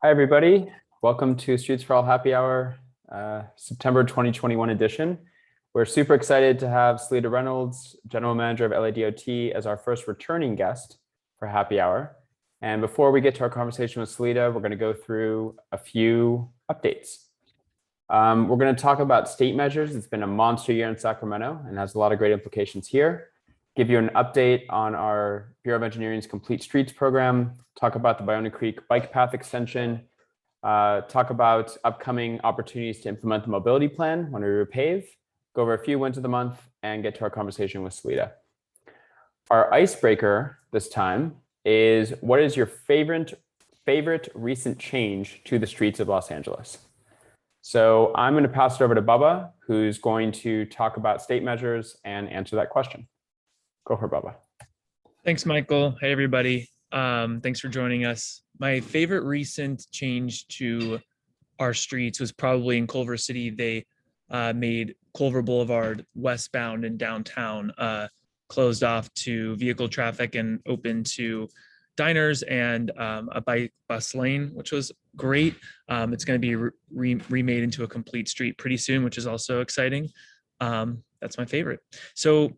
Hi, everybody. Welcome to Streets for All Happy Hour, September 2021 edition. We're super excited to have Seleta Reynolds, General Manager of LADOT, as our first returning guest for Happy Hour. And before we get to our conversation with Seleta, we're going to go through a few updates. We're going to talk about state measures. It's been a monster year in Sacramento and has a lot of great implications here. Give you an update on our Bureau of Engineering's Complete Streets program, talk about the Ballona Creek bike path extension, talk about upcoming opportunities to implement the mobility plan when we repave, go over a few wins of the month, and get to our conversation with Seleta. Our icebreaker this time is, what is your favorite recent change to the streets of Los Angeles? So I'm going to pass it over to Bubba, who's going to talk about state measures and answer that question. Go for it, Bubba. Thanks, Michael. Hey, everybody. Thanks for joining us. My favorite recent change to our streets was probably in Culver City. They made Culver Boulevard westbound in downtown closed off to vehicle traffic and open to diners and a bus lane, which was great. It's going to be remade into a complete street pretty soon, which is also exciting. That's my favorite. So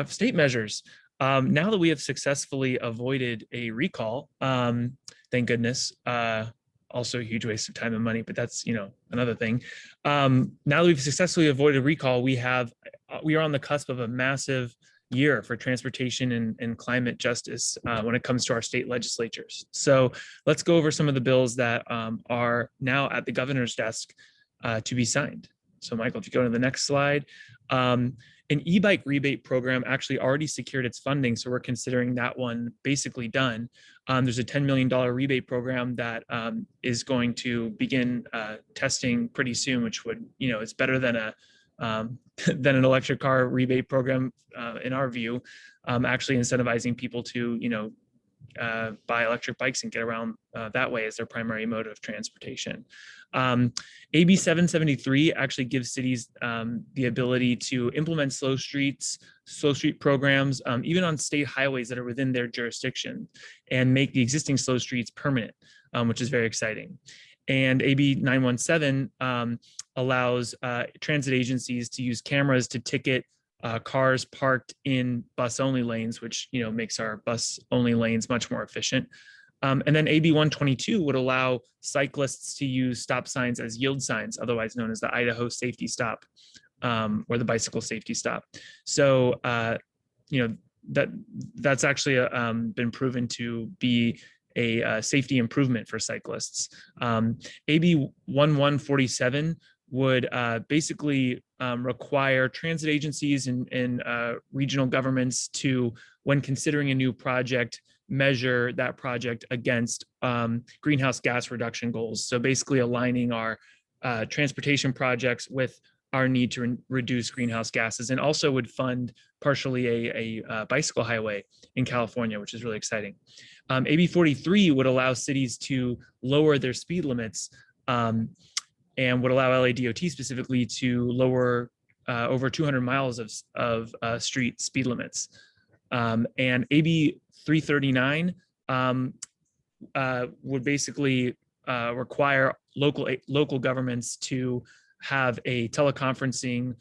state measures. Now that we have successfully avoided a recall, thank goodness, also a huge waste of time and money, but that's, another thing. Now that we've successfully avoided a recall, we are on the cusp of a massive year for transportation and climate justice when it comes to our state legislatures. So let's go over some of the bills that are now at the governor's desk to be signed. So Michael, if you go to the next slide, an e-bike rebate program actually already secured its funding. So we're considering that one basically done. There's a $10 million rebate program that is going to begin testing pretty soon, which would, it's better than an electric car rebate program in our view, actually incentivizing people to, buy electric bikes and get around that way as their primary mode of transportation. AB 773 actually gives cities the ability to implement slow street programs, even on state highways that are within their jurisdiction, and make the existing slow streets permanent, which is very exciting. And AB 917 allows transit agencies to use cameras to ticket cars parked in bus-only lanes, which makes our bus-only lanes much more efficient. And then AB 122 would allow cyclists to use stop signs as yield signs, otherwise known as the Idaho safety stop or the bicycle safety stop. So, that's actually been proven to be a safety improvement for cyclists. AB 1147 would basically require transit agencies and regional governments to, when considering a new project, measure that project against greenhouse gas reduction goals. So basically aligning our transportation projects with our need to reduce greenhouse gases, and also would fund partially a bicycle highway in California, which is really exciting. AB 43 would allow cities to lower their speed limits and would allow LADOT specifically to lower over 200 miles of street speed limits. And AB 339 would basically require local governments to have a teleconferencing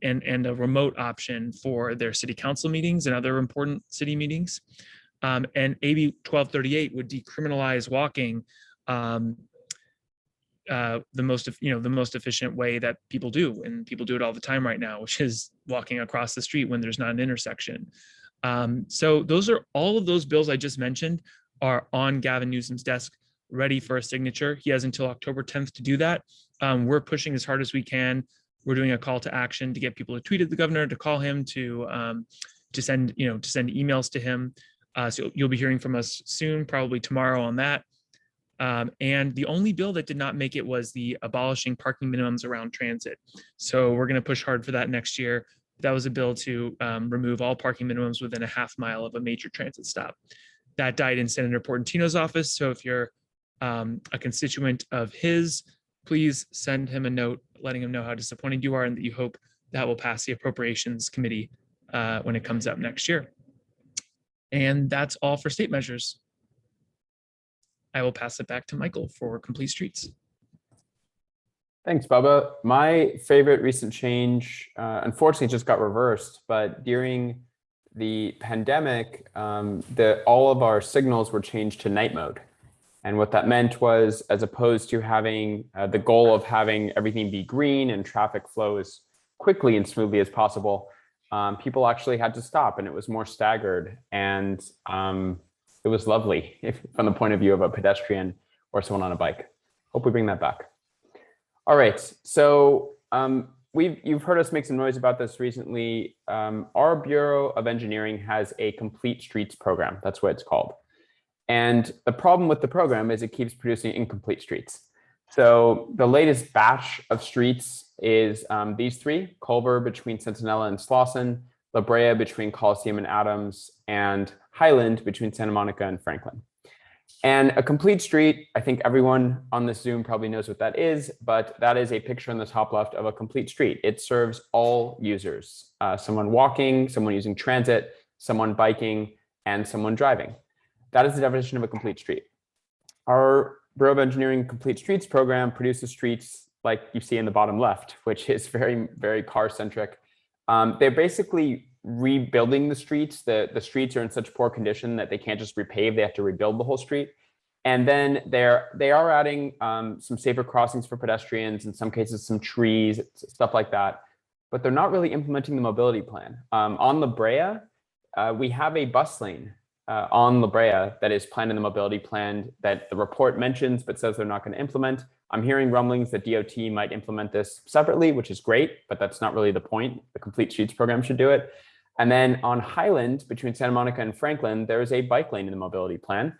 and a remote option for their city council meetings and other important city meetings. And AB 1238 would decriminalize walking, the most efficient way that people do, and people do it all the time right now, which is walking across the street when there's not an intersection. So all of those bills I just mentioned are on Gavin Newsom's desk, ready for a signature. He has until October 10th to do that. We're pushing as hard as we can. We're doing a call to action to get people to tweet at the governor, to call him, to send emails to him. So you'll be hearing from us soon, probably tomorrow, on that. And the only bill that did not make it was the abolishing parking minimums around transit. So we're going to push hard for that next year. That was a bill to remove all parking minimums within a half mile of a major transit stop. That died in Senator Portantino's office. So if you're a constituent of his, please send him a note letting him know how disappointed you are and that you hope that will pass the Appropriations Committee when it comes up next year. And that's all for state measures. I will pass it back to Michael for Complete Streets. Thanks, Bubba. My favorite recent change, unfortunately, just got reversed, but during the pandemic, all of our signals were changed to night mode. And what that meant was, as opposed to having the goal of having everything be green and traffic flow as quickly and smoothly as possible, people actually had to stop, and it was more staggered. And it was lovely from the point of view of a pedestrian or someone on a bike. Hope we bring that back. All right, so you've heard us make some noise about this recently. Our Bureau of Engineering has a Complete Streets program. That's what it's called. And the problem with the program is it keeps producing incomplete streets. So the latest batch of streets is these three: Culver between Centinela and Slauson, La Brea between Coliseum and Adams, and Highland between Santa Monica and Franklin. And a complete street, I think everyone on this Zoom probably knows what that is, but that is a picture in the top left of a complete street. It serves all users, someone walking, someone using transit, someone biking, and someone driving. That is the definition of a complete street. Our Bureau of Engineering Complete Streets program produces streets like you see in the bottom left, which is very, very car-centric. They're basically rebuilding the streets. The streets are in such poor condition that they can't just repave, they have to rebuild the whole street. And then they are adding some safer crossings for pedestrians, in some cases some trees, stuff like that. But they're not really implementing the mobility plan. On La Brea, we have a bus lane on La Brea that is planned in the mobility plan that the report mentions but says they're not going to implement. I'm hearing rumblings that DOT might implement this separately, which is great, but that's not really the point. The Complete Streets program should do it. And then on Highland, between Santa Monica and Franklin, there is a bike lane in the mobility plan.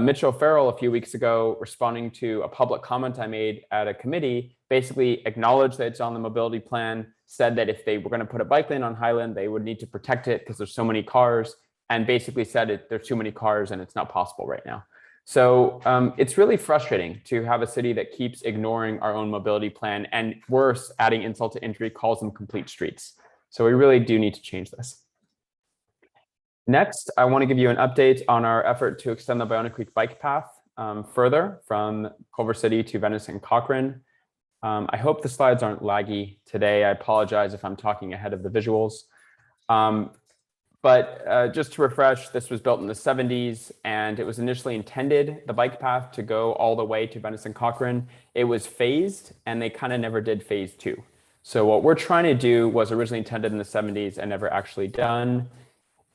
Mitch O'Farrell, a few weeks ago, responding to a public comment I made at a committee, basically acknowledged that it's on the mobility plan, said that if they were going to put a bike lane on Highland, they would need to protect it because there's so many cars, and basically said there's too many cars and it's not possible right now. So it's really frustrating to have a city that keeps ignoring our own mobility plan, and worse, adding insult to injury, calls them complete streets. So we really do need to change this. Next, I want to give you an update on our effort to extend the Bionic Creek bike path further from Culver City to Venice and Cochrane. I hope the slides aren't laggy today. I apologize if I'm talking ahead of the visuals. But just to refresh, this was built in the 70s, and it was initially intended, the bike path, to go all the way to Venice and Cochrane. It was phased, and they kind of never did phase 2. So what we're trying to do was originally intended in the 70s and never actually done.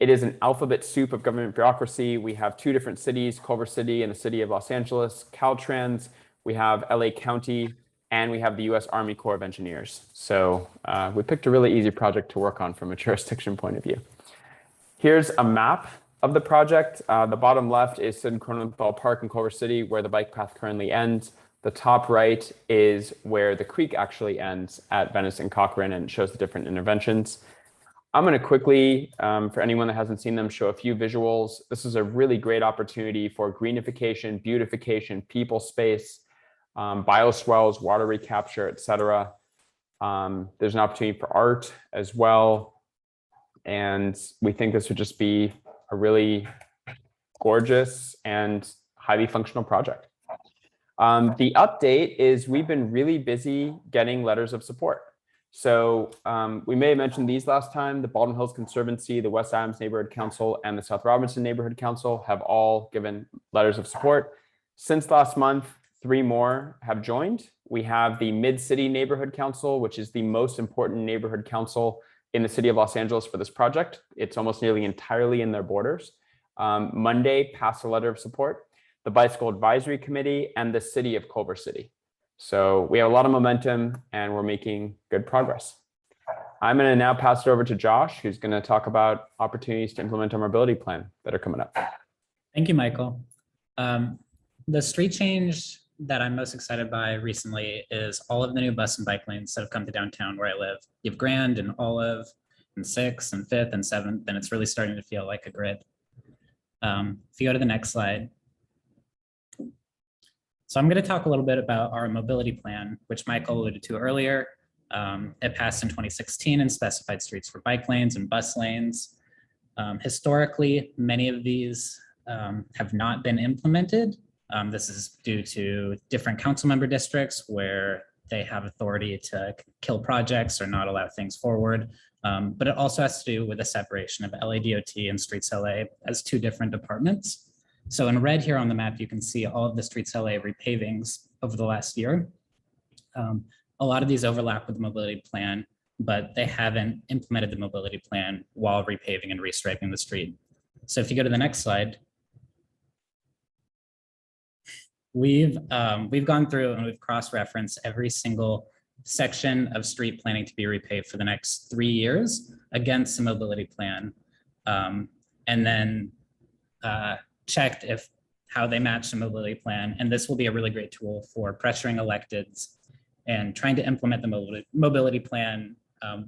It is an alphabet soup of government bureaucracy. We have 2 different cities, Culver City and the city of Los Angeles, Caltrans, we have LA County, and we have the US Army Corps of Engineers. So we picked a really easy project to work on from a jurisdiction point of view. Here's a map of the project. The bottom left is Sid Cronenthal Park in Culver City, where the bike path currently ends. The top right is where the creek actually ends at Venice and Cochrane, and shows the different interventions. I'm going to quickly, for anyone that hasn't seen them, show a few visuals. This is a really great opportunity for greenification, beautification, people space, bioswells, water recapture, etc. There's an opportunity for art as well. And we think this would just be a really gorgeous and highly functional project. The update is we've been really busy getting letters of support. So we may have mentioned these last time. The Baldwin Hills Conservancy, the West Adams Neighborhood Council, and the South Robinson Neighborhood Council have all given letters of support. Since last month, 3 more have joined. We have the Mid-City Neighborhood Council, which is the most important neighborhood council in the city of Los Angeles for this project. It's almost nearly entirely in their borders. Monday passed a letter of support. The Bicycle Advisory Committee, and the city of Culver City. So we have a lot of momentum and we're making good progress. I'm going to now pass it over to Josh, who's going to talk about opportunities to implement our mobility plan that are coming up. Thank you, Michael. The street change that I'm most excited by recently is all of the new bus and bike lanes that have come to downtown where I live. You have Grand and Olive and 6th and 5th and 7th, and it's really starting to feel like a grid. If you go to the next slide. So I'm going to talk a little bit about our mobility plan, which Michael alluded to earlier. It passed in 2016 and specified streets for bike lanes and bus lanes. Historically, many of these have not been implemented. This is due to different council member districts where they have authority to kill projects or not allow things forward. But it also has to do with the separation of LADOT and Streets LA as two different departments. So in red here on the map, you can see all of the Streets LA repavings over the last year. A lot of these overlap with the mobility plan, but they haven't implemented the mobility plan while repaving and restriping the street. So if you go to the next slide, we've gone through and we've cross-referenced every single section of street planning to be repaved for the next 3 years against the mobility plan, and then checked how they match the mobility plan. And this will be a really great tool for pressuring electeds and trying to implement the mobility plan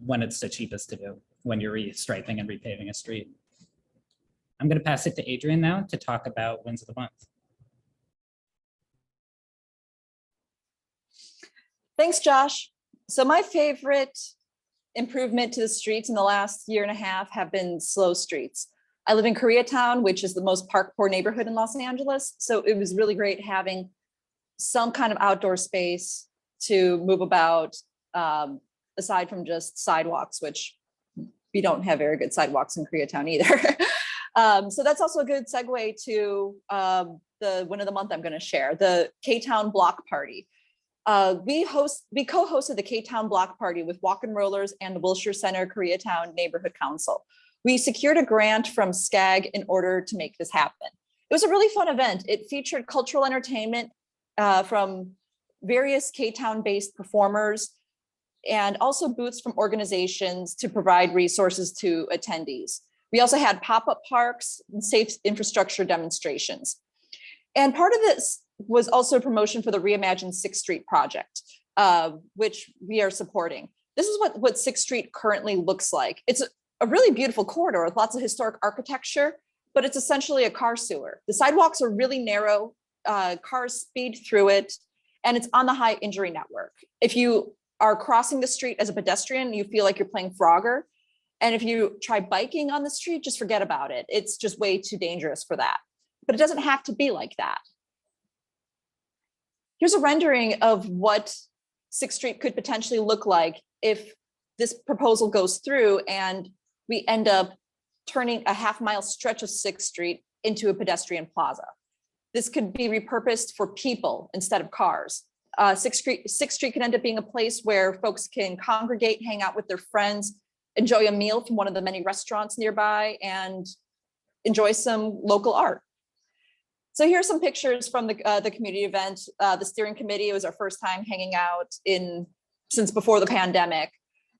when it's the cheapest to do, when you're restriping and repaving a street. I'm going to pass it to Adrian now to talk about wins of the month. Thanks, Josh. So my favorite improvement to the streets in the last year and a half have been slow streets. I live in Koreatown, which is the most park poor neighborhood in Los Angeles. So it was really great having some kind of outdoor space to move about, aside from just sidewalks, which we don't have very good sidewalks in Koreatown either. So that's also a good segue to the win of the month I'm going to share, the K-Town Block Party. We co-hosted the K-Town Block Party with Walk and Rollers and the Wilshire Center Koreatown Neighborhood Council. We secured a grant from SCAG in order to make this happen. It was a really fun event. It featured cultural entertainment from various K-Town based performers and also booths from organizations to provide resources to attendees. We also had pop-up parks and safe infrastructure demonstrations. And part of this was also a promotion for the Reimagined 6th Street project, which we are supporting. This is what 6th Street currently looks like. It's a really beautiful corridor with lots of historic architecture, but it's essentially a car sewer. The sidewalks are really narrow, cars speed through it, and it's on the high injury network. If you are crossing the street as a pedestrian, you feel like you're playing Frogger. And if you try biking on the street, just forget about it. It's just way too dangerous for that. But it doesn't have to be like that. Here's a rendering of what 6th Street could potentially look like if this proposal goes through and we end up turning a half-mile stretch of 6th Street into a pedestrian plaza. This could be repurposed for people instead of cars. 6th Street could end up being a place where folks can congregate, hang out with their friends, enjoy a meal from one of the many restaurants nearby, and enjoy some local art. So here are some pictures from the community event. The steering committee, it was our first time hanging out since before the pandemic.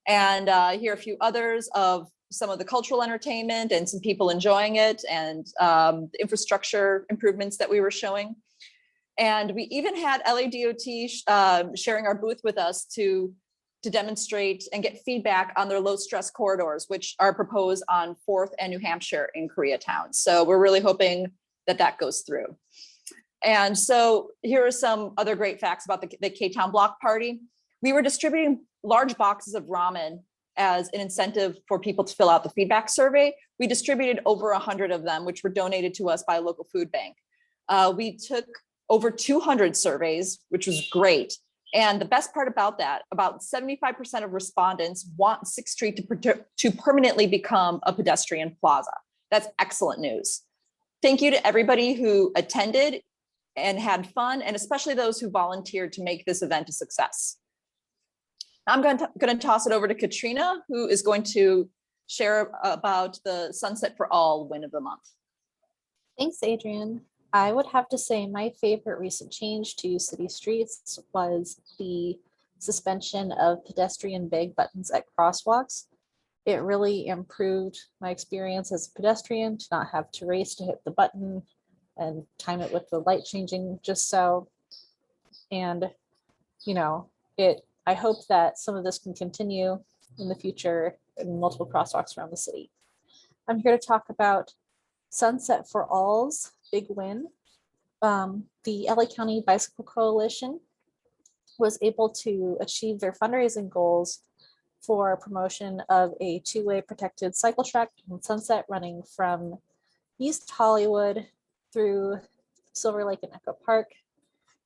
And here are a few others of some of the cultural entertainment and some people enjoying it, and the infrastructure improvements that we were showing. And we even had LADOT sharing our booth with us to demonstrate and get feedback on their low stress corridors, which are proposed on 4th and New Hampshire in Koreatown. So we're really hoping that goes through. And so here are some other great facts about the K-Town Block Party. We were distributing large boxes of ramen as an incentive for people to fill out the feedback survey. We distributed over 100 of them, which were donated to us by a local food bank. We took over 200 surveys, which was great. And the best part about that, about 75% of respondents want 6th Street to permanently become a pedestrian plaza. That's excellent news. Thank you to everybody who attended and had fun, and especially those who volunteered to make this event a success. I'm going to toss it over to Katrina, who is going to share about the Sunset for All win of the month. Thanks, Adrian. I would have to say my favorite recent change to city streets was the suspension of pedestrian bag buttons at crosswalks. It really improved my experience as a pedestrian to not have to race to hit the button and time it with the light changing just so. And, you know, I hope that some of this can continue in the future in multiple crosswalks around the city. I'm here to talk about Sunset for All's big win. The LA County Bicycle Coalition was able to achieve their fundraising goals for promotion of a two-way protected cycle track in Sunset running from East Hollywood through Silver Lake and Echo Park.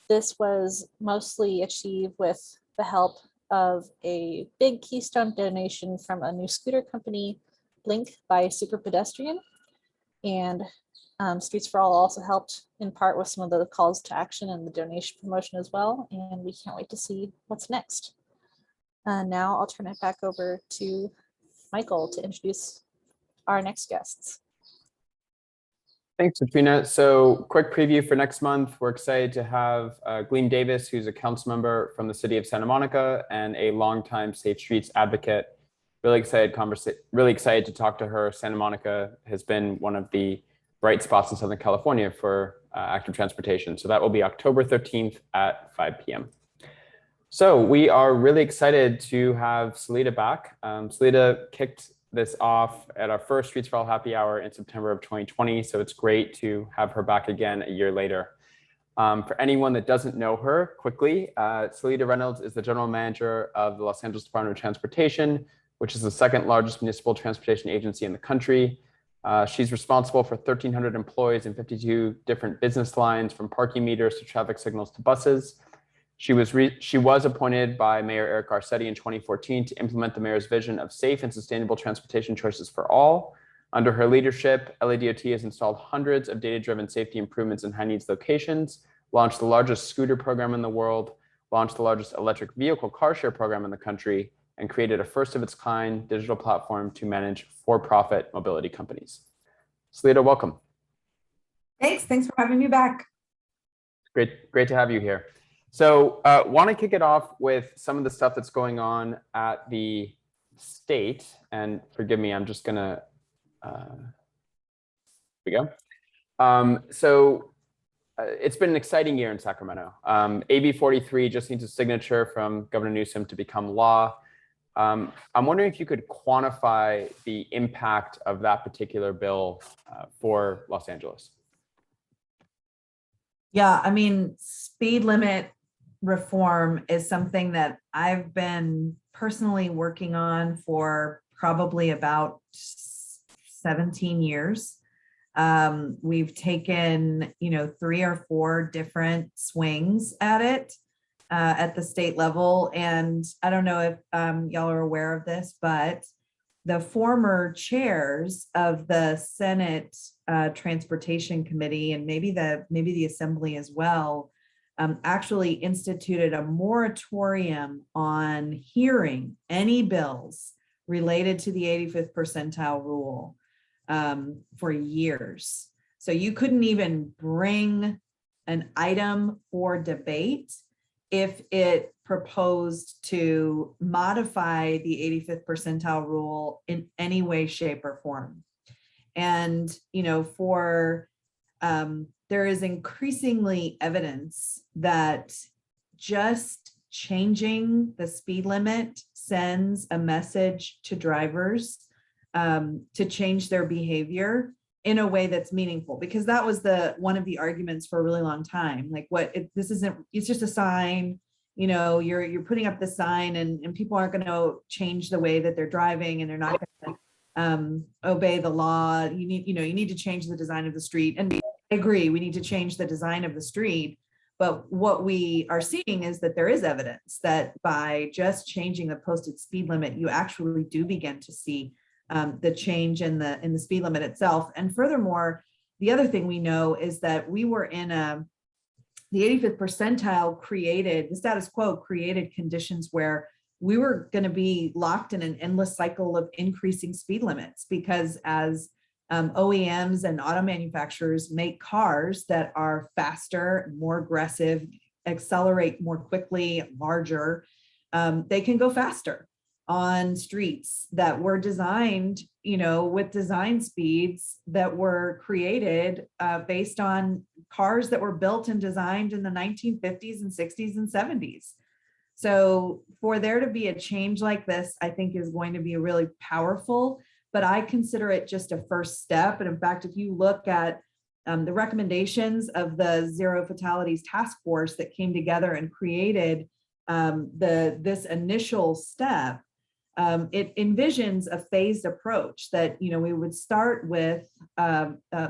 This was mostly achieved with the help of a big Keystone donation from a new scooter company, Blink by Super Pedestrian. And Streets for All also helped in part with some of the calls to action and the donation promotion as well. And we can't wait to see what's next. Now I'll turn it back over to Michael to introduce our next guests. Thanks, Katrina. So quick preview for next month. We're excited to have Gleam Davis, who's a council member from the city of Santa Monica and a longtime Safe Streets advocate. Really excited to talk to her. Santa Monica has been one of the bright spots in Southern California for active transportation. So that will be October 13th at 5 p.m. So we are really excited to have Seleta back. Seleta kicked this off at our first Streets for All happy hour in September of 2020. So it's great to have her back again a year later. For anyone that doesn't know her, quickly, Seleta Reynolds is the general manager of the Los Angeles Department of Transportation, which is the second largest municipal transportation agency in the country. She's responsible for 1,300 employees in 52 different business lines, from parking meters to traffic signals to buses. She was appointed by Mayor Eric Garcetti in 2014 to implement the mayor's vision of safe and sustainable transportation choices for all. Under her leadership, LADOT has installed hundreds of data-driven safety improvements in high-needs locations, launched the largest scooter program in the world, launched the largest electric vehicle car share program in the country, and created a first-of-its-kind digital platform to manage for-profit mobility companies. Seleta, welcome. Thanks for having me back. Great to have you here. So want to kick it off with some of the stuff that's going on at the state. And forgive me, I'm just going to, here we go. It's been an exciting year in Sacramento. AB43 just needs a signature from Governor Newsom to become law. I'm wondering if you could quantify the impact of that particular bill for Los Angeles. Yeah, I mean, speed limit reform is something that I've been personally working on for probably about 17 years. We've taken, 3 or 4 different swings at it at the state level. And I don't know if y'all are aware of this, but the former chairs of the Senate Transportation Committee, and maybe the Assembly as well, actually instituted a moratorium on hearing any bills related to the 85th percentile rule for years. So you couldn't even bring an item for debate if it proposed to modify the 85th percentile rule in any way, shape, or form. And, there is increasingly evidence that just changing the speed limit sends a message to drivers to change their behavior in a way that's meaningful, because that was one of the arguments for a really long time. Like, it's just a sign, you're putting up the sign and people aren't going to change the way that they're driving, and they're not going to obey the law. You need to change the design of the street. And I agree, we need to change the design of the street. But what we are seeing is that there is evidence that by just changing the posted speed limit, you actually do begin to see the change in the speed limit itself. And furthermore, the other thing we know is that we were in the 85th percentile the status quo created conditions where we were going to be locked in an endless cycle of increasing speed limits, because as OEMs and auto manufacturers make cars that are faster, more aggressive, accelerate more quickly, larger, they can go faster on streets that were designed, with design speeds that were created based on cars that were built and designed in the 1950s and 60s and 70s. So for there to be a change like this, I think is going to be really powerful, but I consider it just a first step. And in fact, if you look at the recommendations of the Zero Fatalities Task Force that came together and created this initial step, it envisions a phased approach that, we would start with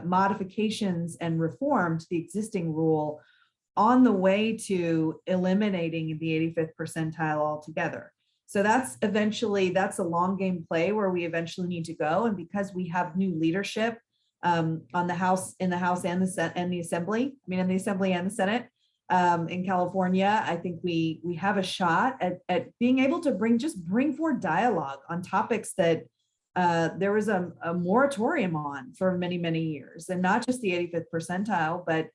modifications and reform to the existing rule on the way to eliminating the 85th percentile altogether. So that's a long game play where we eventually need to go. And because we have new leadership in the House and the Assembly, in the Assembly and the Senate in California, I think we have a shot at being able to bring forward dialogue on topics that there was a moratorium on for many, many years, and not just the 85th percentile, but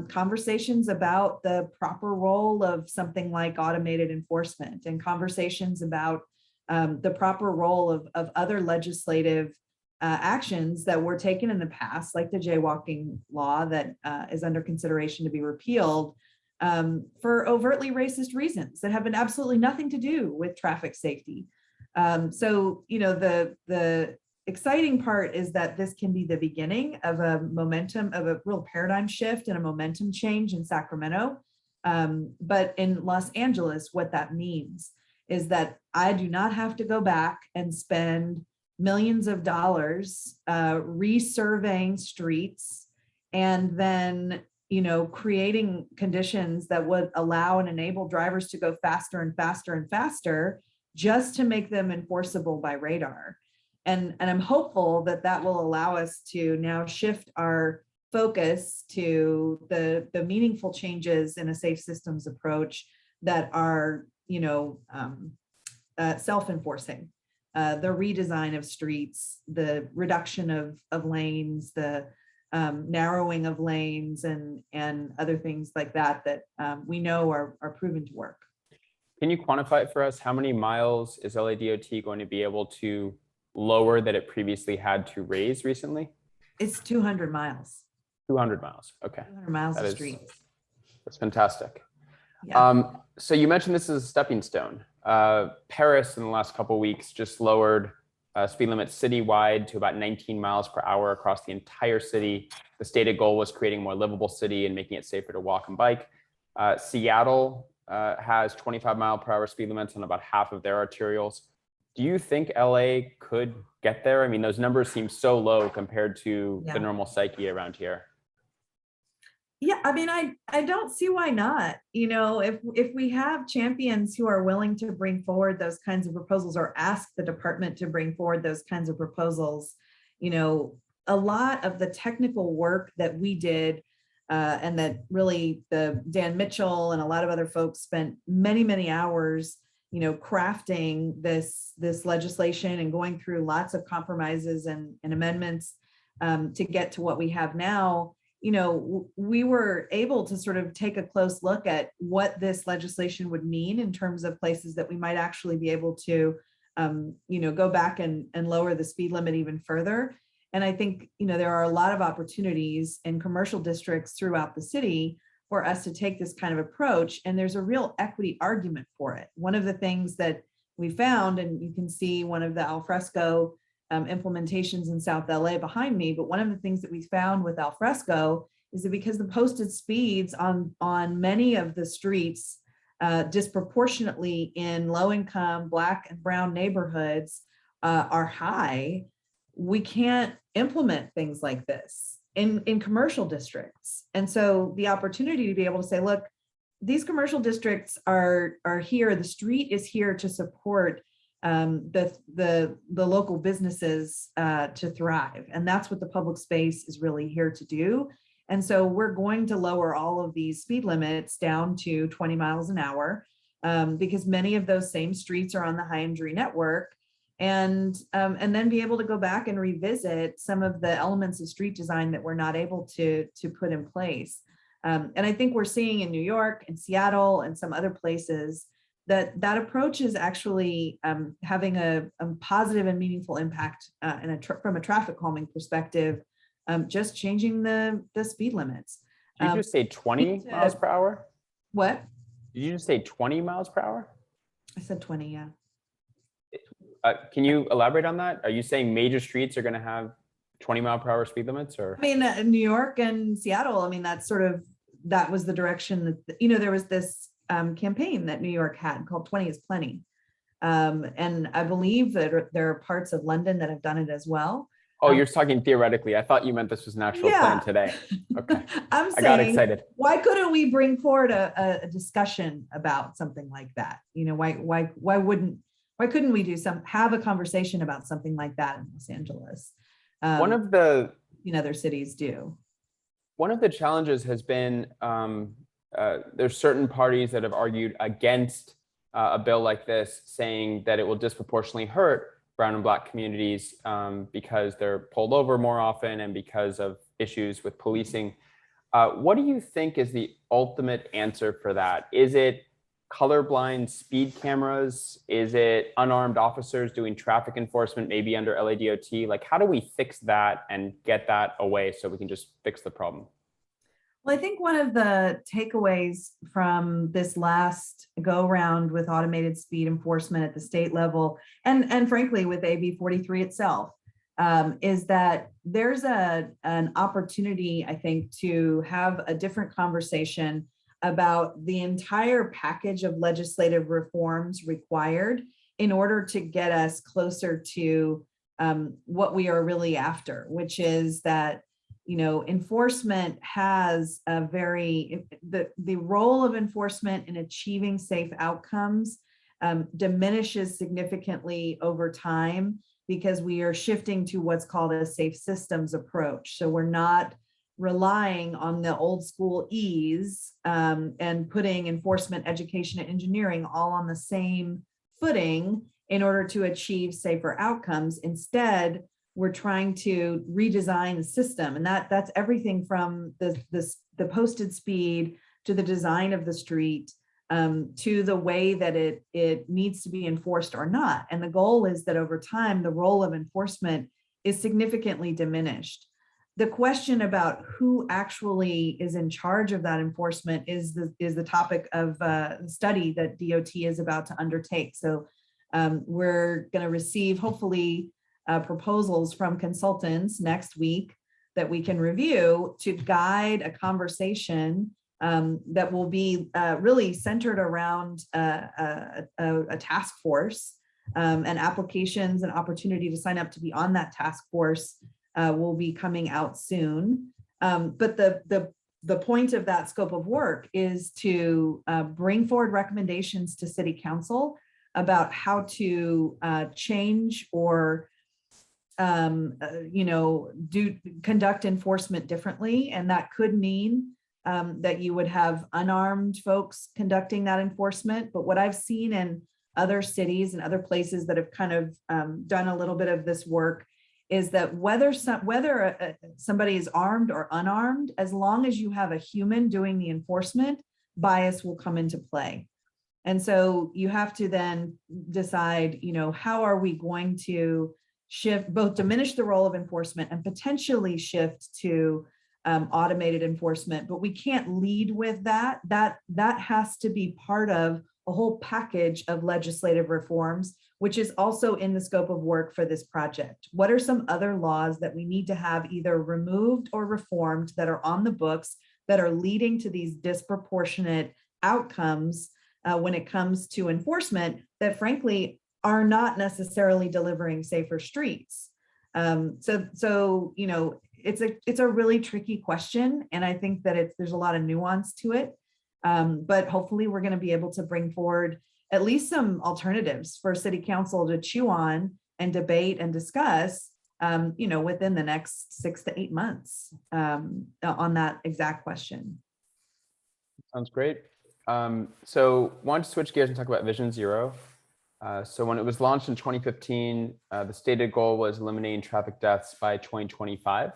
conversations about the proper role of something like automated enforcement, and conversations about the proper role of other legislative actions that were taken in the past, like the jaywalking law that is under consideration to be repealed for overtly racist reasons that have been absolutely nothing to do with traffic safety. So, the exciting part is that this can be the beginning of a real paradigm shift and a momentum change in Sacramento. But in Los Angeles, what that means is that I do not have to go back and spend millions of dollars resurveying streets and then, creating conditions that would allow and enable drivers to go faster and faster and faster just to make them enforceable by radar. And I'm hopeful that will allow us to now shift our focus to the meaningful changes in a safe systems approach that are, self-enforcing. The redesign of streets, the reduction of lanes, the narrowing of lanes, and other things like that we know are proven to work. Can you quantify it for us? How many miles is LADOT going to be able to lower that it previously had to raise recently? It's 200 miles. 200 miles. Okay. 200 miles of streets. That's fantastic. Yeah. So you mentioned this is a stepping stone. Paris in the last couple of weeks just lowered speed limit citywide to about 19 miles per hour across the entire city. The stated goal was creating a more livable city and making it safer to walk and bike. Seattle has 25-mile-per-hour speed limits on about half of their arterials. Do you think LA could get there? Those numbers seem so low compared to the normal psyche around here. Yeah, I don't see why not. If we have champions who are willing to bring forward those kinds of proposals, or ask the department to bring forward those kinds of proposals, a lot of the technical work that we did and that really Dan Mitchell and a lot of other folks spent many, many hours, crafting this legislation and going through lots of compromises and amendments to get to what we have now. We were able to sort of take a close look at what this legislation would mean in terms of places that we might actually be able to, go back and lower the speed limit even further. And I think, there are a lot of opportunities in commercial districts throughout the city for us to take this kind of approach. And there's a real equity argument for it. One of the things that we found, and you can see one of the alfresco implementations in South LA behind me, but one of the things that we found with alfresco is that because the posted speeds on many of the streets disproportionately in low-income Black and brown neighborhoods are high, we can't implement things like this in commercial districts. And so the opportunity to be able to say, look, these commercial districts are here, the street is here to support the local businesses to thrive. And that's what the public space is really here to do. And so we're going to lower all of these speed limits down to 20 miles an hour because many of those same streets are on the high injury network, and then be able to go back and revisit some of the elements of street design that we're not able to put in place. And I think we're seeing in New York and Seattle and some other places that approach is actually having a positive and meaningful impact from a traffic calming perspective, just changing the speed limits. Did you just say 20 miles per hour? What? Did you just say 20 miles per hour? I said 20, yeah. Can you elaborate on that? Are you saying major streets are going to have 20 mile per hour speed limits? Or New York and Seattle, that was the direction that, there was this campaign that New York had called 20 is Plenty. And I believe that there are parts of London that have done it as well. Oh, you're talking theoretically. I thought you meant this was an actual plan today. Okay. I'm I got saying, excited. why couldn't we bring forward a discussion about something like that? You know, why couldn't we have a conversation about something like that in Los Angeles? One of the Other cities do. One of the challenges has been there's certain parties that have argued against a bill like this, saying that it will disproportionately hurt brown and black communities because they're pulled over more often and because of issues with policing. What do you think is the ultimate answer for that? Is it colorblind speed cameras? Is it unarmed officers doing traffic enforcement, maybe under LADOT? Like, how do we fix that and get that away so we can just fix the problem? Well, I think one of the takeaways from this last go round with automated speed enforcement at the state level, and frankly with AB 43 itself, is that there's an opportunity, I think, to have a different conversation about the entire package of legislative reforms required in order to get us closer to what we are really after, which is that, you know, enforcement has a the role of enforcement in achieving safe outcomes diminishes significantly over time because we are shifting to what's called a safe systems approach. So we're not relying on the old school E's and putting enforcement, education, and engineering all on the same footing in order to achieve safer outcomes. Instead, we're trying to redesign the system, and that's everything from the posted speed to the design of the street to the way that it needs to be enforced or not. And the goal is that over time, the role of enforcement is significantly diminished. The question about who actually is in charge of that enforcement is the topic of the study that DOT is about to undertake. So we're going to receive, hopefully, proposals from consultants next week that we can review to guide a conversation that will be really centered around a task force, and applications and opportunity to sign up to be on that task force will be coming out soon. But the point of that scope of work is to bring forward recommendations to City Council about how to change or conduct enforcement differently. And that could mean that you would have unarmed folks conducting that enforcement. But what I've seen in other cities and other places that have kind of done a little bit of this work is that whether somebody is armed or unarmed, as long as you have a human doing the enforcement, bias will come into play. And so you have to then decide, how are we going to shift, both diminish the role of enforcement and potentially shift to automated enforcement. But we can't lead with that. That has to be part of a whole package of legislative reforms, which is also in the scope of work for this project. What are some other laws that we need to have either removed or reformed that are on the books that are leading to these disproportionate outcomes when it comes to enforcement that frankly are not necessarily delivering safer streets? So it's a really tricky question, and I think that there's a lot of nuance to it. But hopefully we're going to be able to bring forward at least some alternatives for City Council to chew on and debate and discuss, within the next 6 to 8 months on that exact question. Sounds great. So wanted to switch gears and talk about Vision Zero. So when it was launched in 2015, the stated goal was eliminating traffic deaths by 2025.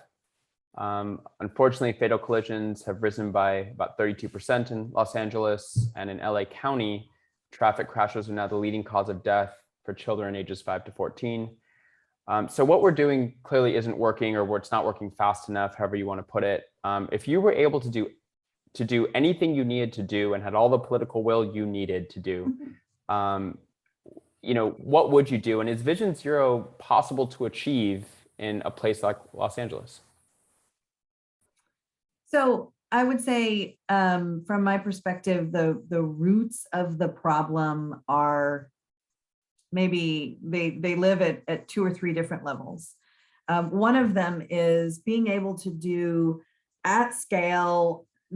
Unfortunately, fatal collisions have risen by about 32% in Los Angeles, and in LA County, traffic crashes are now the leading cause of death for children ages 5 to 14. So what we're doing clearly isn't working, or it's not working fast enough, however you want to put it. If you were able to do anything you needed to do and had all the political will you needed to do, what would you do? And is Vision Zero possible to achieve in a place like Los Angeles? So I would say, from my perspective, the roots of the problem are maybe they live at 2 or 3 different levels. One of them is being able to do at scale, a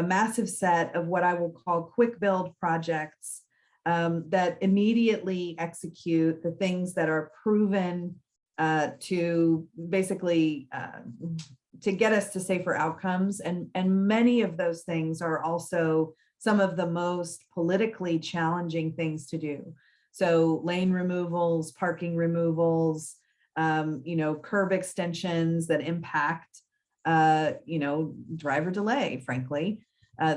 massive set of what I will call quick build projects that immediately execute the things that are proven to basically to get us to safer outcomes. And many of those things are also some of the most politically challenging things to do. So lane removals, parking removals, curb extensions that impact, driver delay, frankly.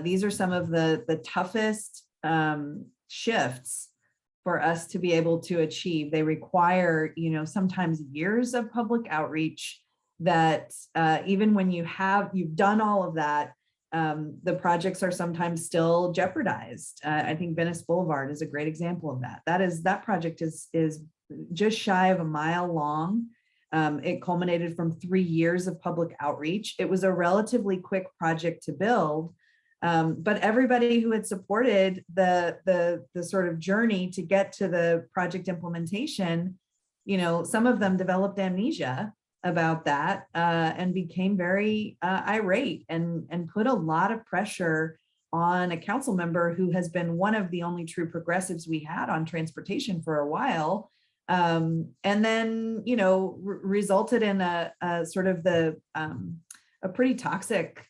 These are some of the toughest shifts for us to be able to achieve. They require, sometimes years of public outreach that even when you've done all of that, the projects are sometimes still jeopardized. I think Venice Boulevard is a great example of that. That project is just shy of a mile long. It culminated from 3 years of public outreach. It was a relatively quick project to build, but everybody who had supported the sort of journey to get to the project implementation, some of them developed amnesia about that and became very irate and put a lot of pressure on a council member who has been one of the only true progressives we had on transportation for a while. And then, resulted in a sort of a pretty toxic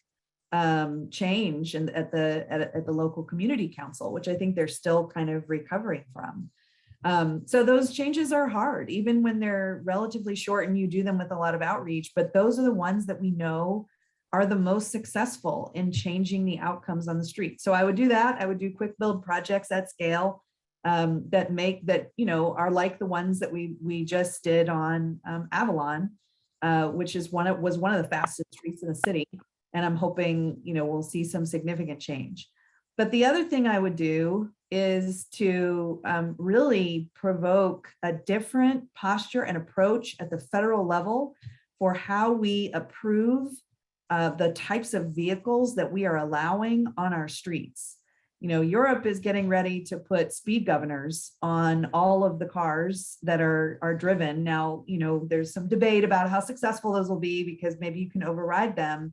change at the local community council, which I think they're still kind of recovering from. So those changes are hard, even when they're relatively short and you do them with a lot of outreach, but those are the ones that we know are the most successful in changing the outcomes on the street. So I would do that. I would do quick build projects at scale that are like the ones that we just did on Avalon, which was one of the fastest streets in the city. And I'm hoping, we'll see some significant change. But the other thing I would do is to really provoke a different posture and approach at the federal level for how we approve the types of vehicles that we are allowing on our streets. Europe is getting ready to put speed governors on all of the cars that are driven. Now, there's some debate about how successful those will be because maybe you can override them.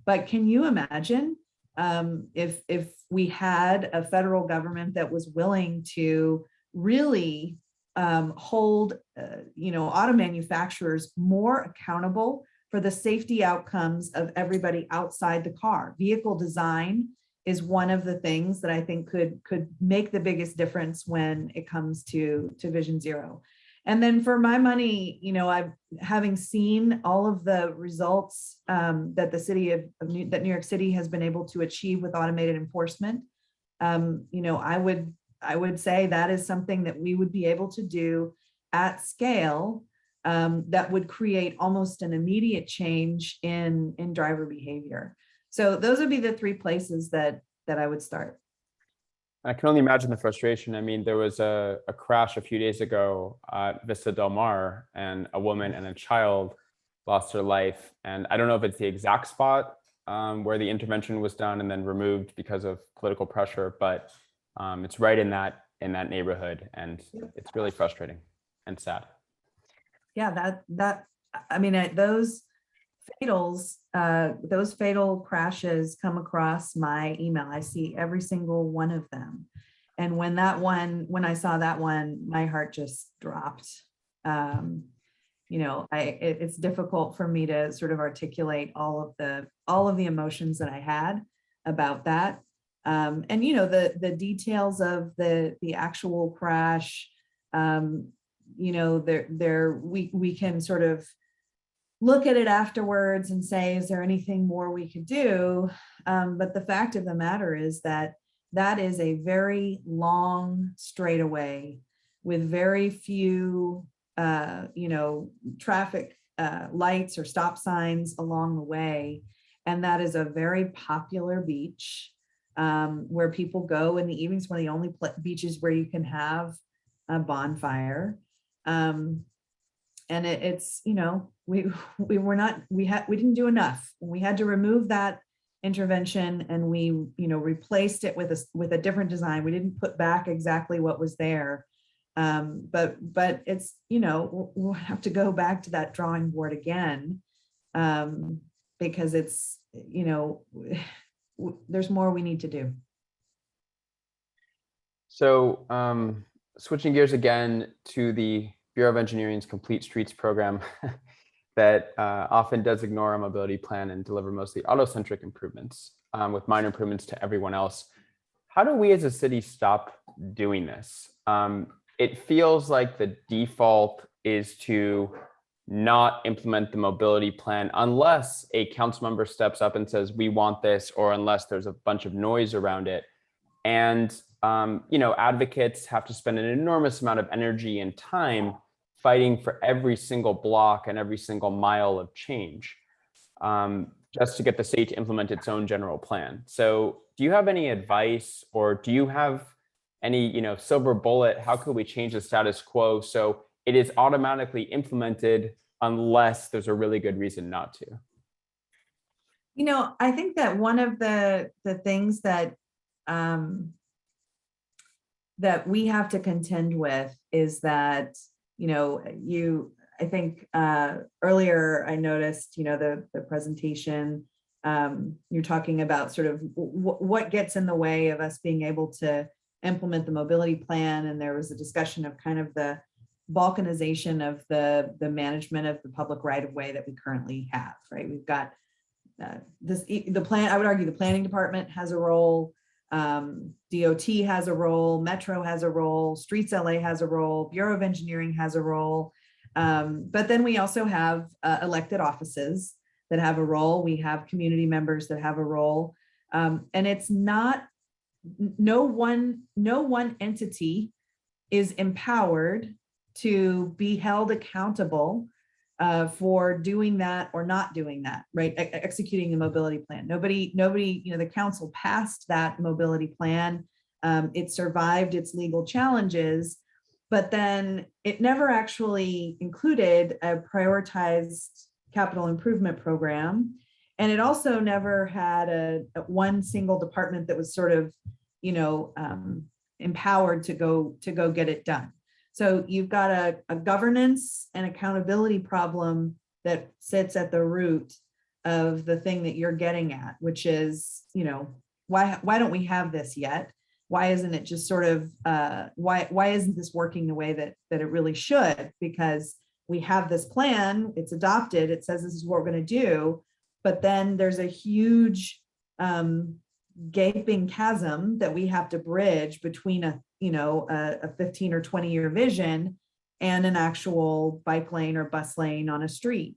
But can you imagine if we had a federal government that was willing to really hold, auto manufacturers more accountable for the safety outcomes of everybody outside the car? Vehicle design is one of the things that I think could make the biggest difference when it comes to Vision Zero. And then for my money, having seen all of the results that the city that New York City has been able to achieve with automated enforcement, I would say that is something that we would be able to do at scale that would create almost an immediate change in driver behavior. So those would be the 3 places that I would start. I can only imagine the frustration. I mean, there was a crash a few days ago at Vista Del Mar, and a woman and a child lost their life. And I don't know if it's the exact spot where the intervention was done and then removed because of political pressure, but it's right in that neighborhood, and it's really frustrating and sad. Yeah, those fatal crashes come across my email. I see every single one of them. And when I saw that one, my heart just dropped. It's difficult for me to sort of articulate all of the emotions that I had about that. And the details of the actual crash, we can sort of look at it afterwards and say, is there anything more we could do? But the fact of the matter is that is a very long straightaway with very few, traffic lights or stop signs along the way. And that is a very popular beach where people go in the evenings, one of the only beaches where you can have a bonfire. And it's, we didn't do enough. We had to remove that intervention, and we, replaced it with a different design. We didn't put back exactly what was there. But it's, we'll have to go back to that drawing board again, because it's, there's more we need to do. So switching gears again to the Bureau of Engineering's Complete Streets program that often does ignore our mobility plan and deliver mostly auto-centric improvements with minor improvements to everyone else. How do we as a city stop doing this? It feels like the default is to not implement the mobility plan unless a council member steps up and says, we want this, or unless there's a bunch of noise around it. And advocates have to spend an enormous amount of energy and time fighting for every single block and every single mile of change just to get the state to implement its own general plan. So do you have any advice, or do you have any silver bullet? How could we change the status quo so it is automatically implemented unless there's a really good reason not to? I think that one of the things that that we have to contend with is that, I think earlier I noticed, the presentation, you're talking about sort of what gets in the way of us being able to implement the mobility plan. And there was a discussion of kind of the balkanization of the management of the public right of way that we currently have, right? We've got the plan, I would argue the planning department has a role, DOT has a role, Metro has a role, Streets LA has a role, Bureau of Engineering has a role. But then we also have elected offices that have a role. We have community members that have a role. And it's not, no one entity is empowered to be held accountable for doing that or not doing that, right? Executing the mobility plan. Nobody, the council passed that mobility plan. It survived its legal challenges, but then it never actually included a prioritized capital improvement program. And it also never had a one single department that was sort of, empowered to go get it done. So you've got a governance and accountability problem that sits at the root of the thing that you're getting at, which is, why don't we have this yet? Why isn't it just sort of, why isn't this working the way that it really should? Because we have this plan, it's adopted, it says this is what we're going to do, but then there's a huge gaping chasm that we have to bridge between a 15 or 20 year vision and an actual bike lane or bus lane on a street.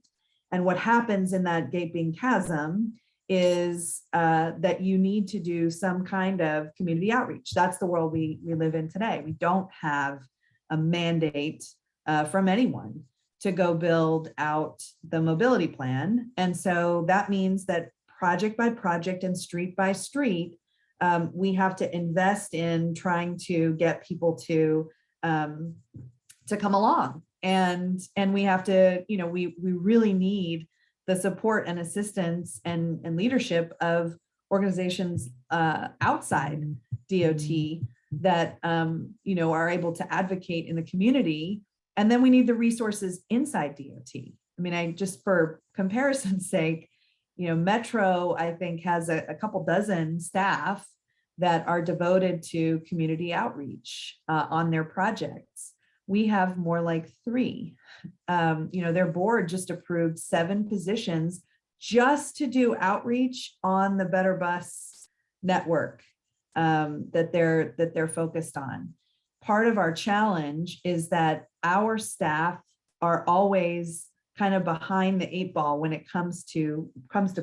And what happens in that gaping chasm is that you need to do some kind of community outreach. That's the world we live in today. We don't have a mandate from anyone to go build out the mobility plan. And so that means that project by project and street by street, we have to invest in trying to get people to come along. And we have to, we really need the support and assistance and leadership of organizations outside DOT that, are able to advocate in the community. And then we need the resources inside DOT. I mean, just for comparison's sake, Metro, I think, has a couple dozen staff that are devoted to community outreach on their projects. We have more like 3. Their board just approved 7 positions just to do outreach on the Better Bus network that they're focused on. Part of our challenge is that our staff are always kind of behind the 8 ball when it comes to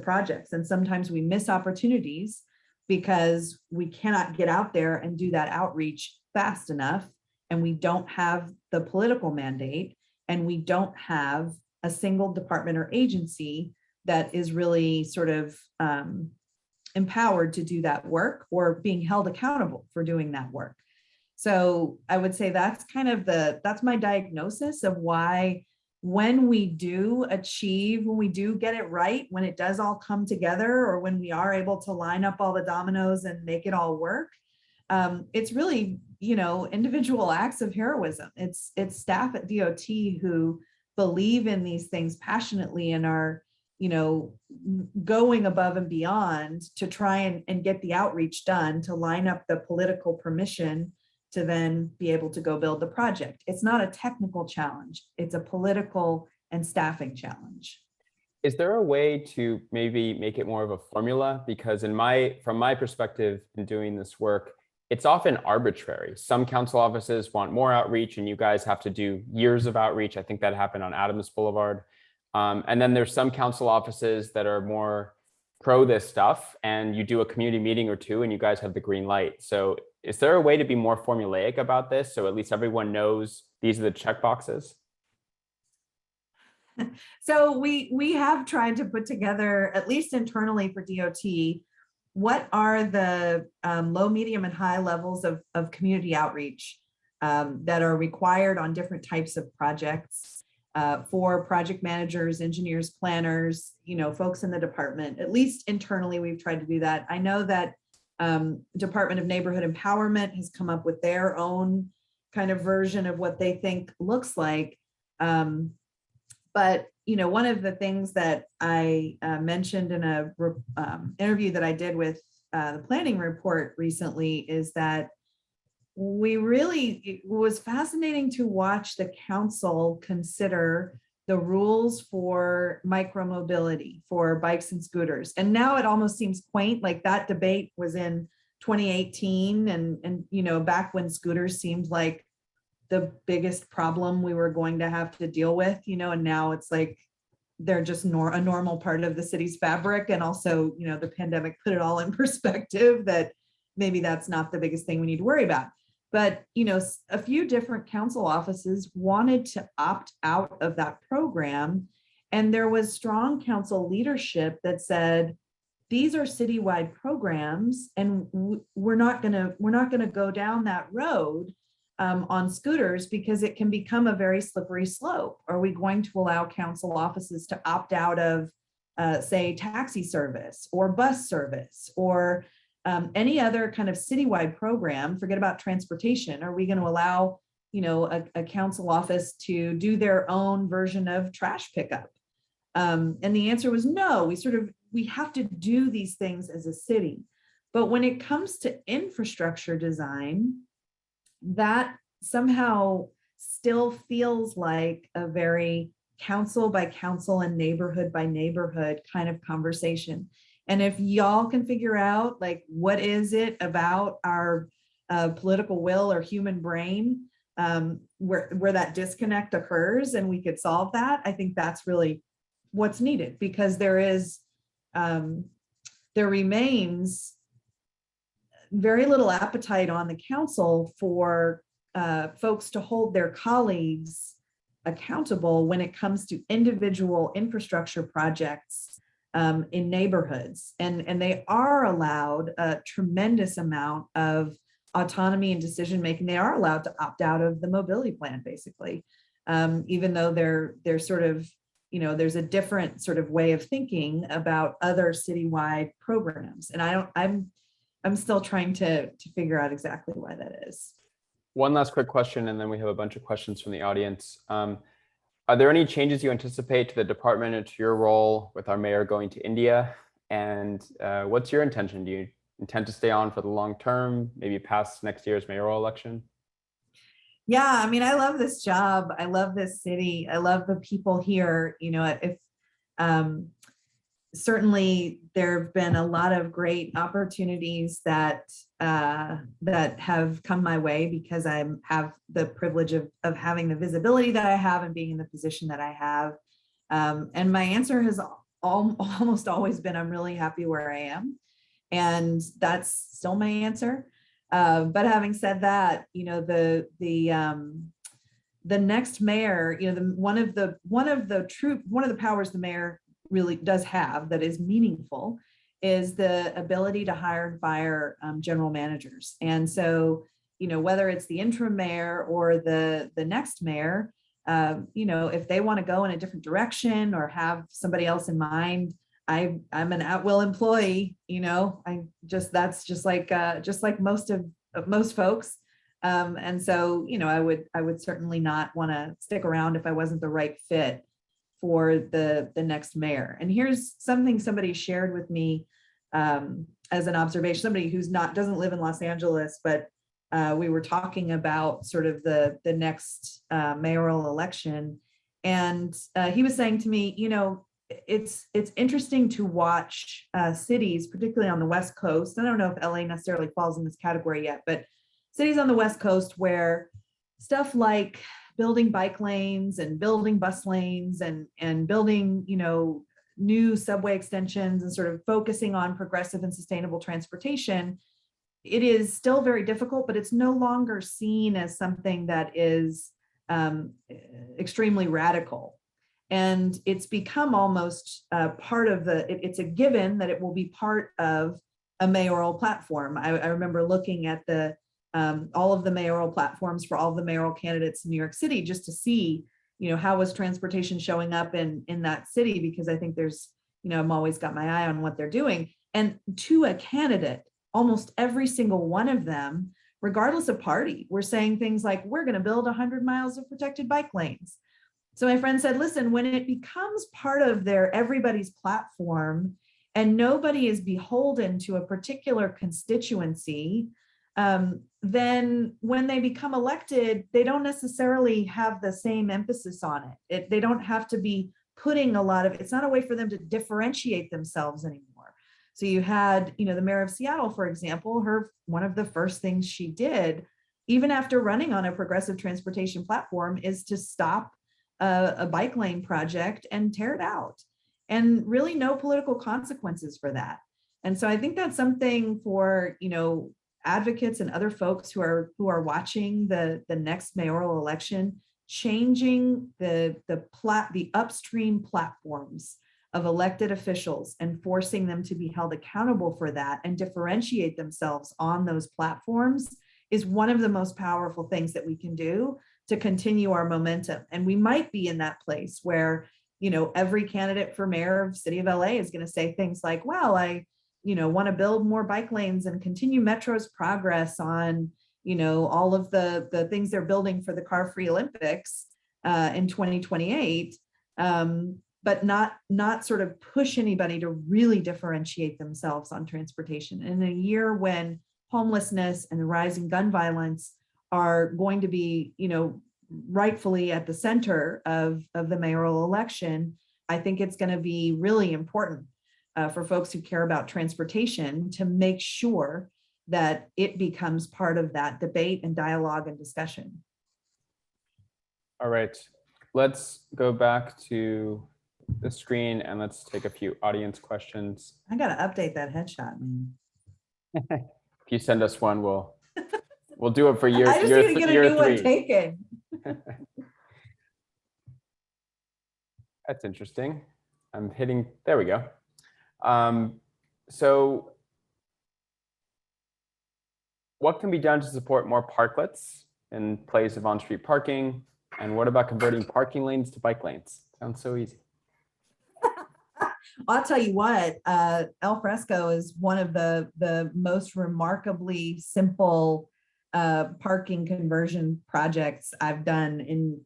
projects. And sometimes we miss opportunities because we cannot get out there and do that outreach fast enough. And we don't have the political mandate, and we don't have a single department or agency that is really sort of empowered to do that work or being held accountable for doing that work. So I would say that's kind of that's my diagnosis of why when we do get it right, when it does all come together, or when we are able to line up all the dominoes and make it all work, it's really, individual acts of heroism. It's staff at DOT who believe in these things passionately and are, going above and beyond to try and get the outreach done, to line up the political permission to then be able to go build the project. It's not a technical challenge. It's a political and staffing challenge. Is there a way to maybe make it more of a formula? Because from my perspective in doing this work, it's often arbitrary. Some council offices want more outreach and you guys have to do years of outreach. I think that happened on Adams Boulevard. And then there's some council offices that are more pro this stuff and you do a community meeting or two and you guys have the green light. So is there a way to be more formulaic about this so at least everyone knows these are the check boxes? So we have tried to put together, at least internally for DOT, what are the low, medium, and high levels of community outreach that are required on different types of projects for project managers, engineers, planners, folks in the department. At least internally, we've tried to do that. I know that Department of Neighborhood Empowerment has come up with their own kind of version of what they think looks like. But one of the things that I mentioned in a interview that I did with the planning report recently is that it was fascinating to watch the council consider the rules for micromobility for bikes and scooters. And now it almost seems quaint, like that debate was in 2018 and back when scooters seemed like the biggest problem we were going to have to deal with, and now it's like they're just a normal part of the city's fabric. And also, the pandemic put it all in perspective that maybe that's not the biggest thing we need to worry about. But, a few different council offices wanted to opt out of that program. And there was strong council leadership that said, these are citywide programs and we're not gonna go down that road on scooters because it can become a very slippery slope. Are we going to allow council offices to opt out of, say, taxi service or bus service or any other kind of citywide program? Forget about transportation. Are we going to allow, a council office to do their own version of trash pickup? And the answer was no. We have to do these things as a city. But when it comes to infrastructure design, that somehow still feels like a very council by council and neighborhood by neighborhood kind of conversation. And if y'all can figure out like what is it about our political will or human brain where that disconnect occurs and we could solve that, I think that's really what's needed, because there remains very little appetite on the council for folks to hold their colleagues accountable when it comes to individual infrastructure projects in neighborhoods. And they are allowed a tremendous amount of autonomy and decision making. They are allowed to opt out of the mobility plan, basically, even though they're sort of, there's a different sort of way of thinking about other citywide programs. And I'm still trying to figure out exactly why that is. One last quick question, and then we have a bunch of questions from the audience. Are there any changes you anticipate to the department and to your role with our mayor going to India? And what's your intention? Do you intend to stay on for the long term, maybe past next year's mayoral election? Yeah, I mean, I love this job. I love this city. I love the people here. Certainly there have been a lot of great opportunities that have come my way because I have the privilege of having the visibility that I have and being in the position that I have. And my answer has almost always been, I'm really happy where I am. And that's still my answer. But having said that, the next mayor, one of the powers the mayor really does have that is meaningful is the ability to hire and fire general managers. And so, whether it's the interim mayor or the next mayor, if they want to go in a different direction or have somebody else in mind, I'm an at-will employee. That's just like most of most folks. And so, I would certainly not want to stick around if I wasn't the right fit for the next mayor. And here's something somebody shared with me as an observation, somebody who's doesn't live in Los Angeles, but we were talking about sort of the next mayoral election. And he was saying to me, it's interesting to watch cities, particularly on the West Coast. I don't know if LA necessarily falls in this category yet, but cities on the West Coast where stuff like building bike lanes and building bus lanes and building, new subway extensions and sort of focusing on progressive and sustainable transportation, it is still very difficult, but it's no longer seen as something that is extremely radical. And it's become almost part of it's a given that it will be part of a mayoral platform. I remember looking at all of the mayoral platforms for all of the mayoral candidates in New York City just to see, how was transportation showing up in that city, because I think there's, I'm always got my eye on what they're doing. And to a candidate, almost every single one of them, regardless of party, we're saying things like, we're going to build 100 miles of protected bike lanes. So my friend said, listen, when it becomes part of everybody's platform and nobody is beholden to a particular constituency, then when they become elected, they don't necessarily have the same emphasis on it. They don't have to be putting it's not a way for them to differentiate themselves anymore. So you had, the mayor of Seattle, for example, one of the first things she did, even after running on a progressive transportation platform, is to stop a bike lane project and tear it out, and really no political consequences for that. And so I think that's something for, advocates and other folks who are watching the next mayoral election, changing the upstream platforms of elected officials and forcing them to be held accountable for that and differentiate themselves on those platforms is one of the most powerful things that we can do to continue our momentum. And we might be in that place where, every candidate for mayor of City of LA is going to say things like, well, I want to build more bike lanes and continue Metro's progress on, all of the things they're building for the car-free Olympics in 2028, but not sort of push anybody to really differentiate themselves on transportation. In a year when homelessness and the rising gun violence are going to be, rightfully at the center of the mayoral election, I think it's going to be really important for folks who care about transportation to make sure that it becomes part of that debate and dialogue and discussion. All right, let's go back to the screen and let's take a few audience questions. I got to update that headshot, man. If you send us one, we'll do it for year. I just need to get a new one taken. That's interesting. There we go. So what can be done to support more parklets in place of on-street parking? And what about converting parking lanes to bike lanes? Sounds so easy. I'll tell you what, Al Fresco is one of the most remarkably simple parking conversion projects I've done in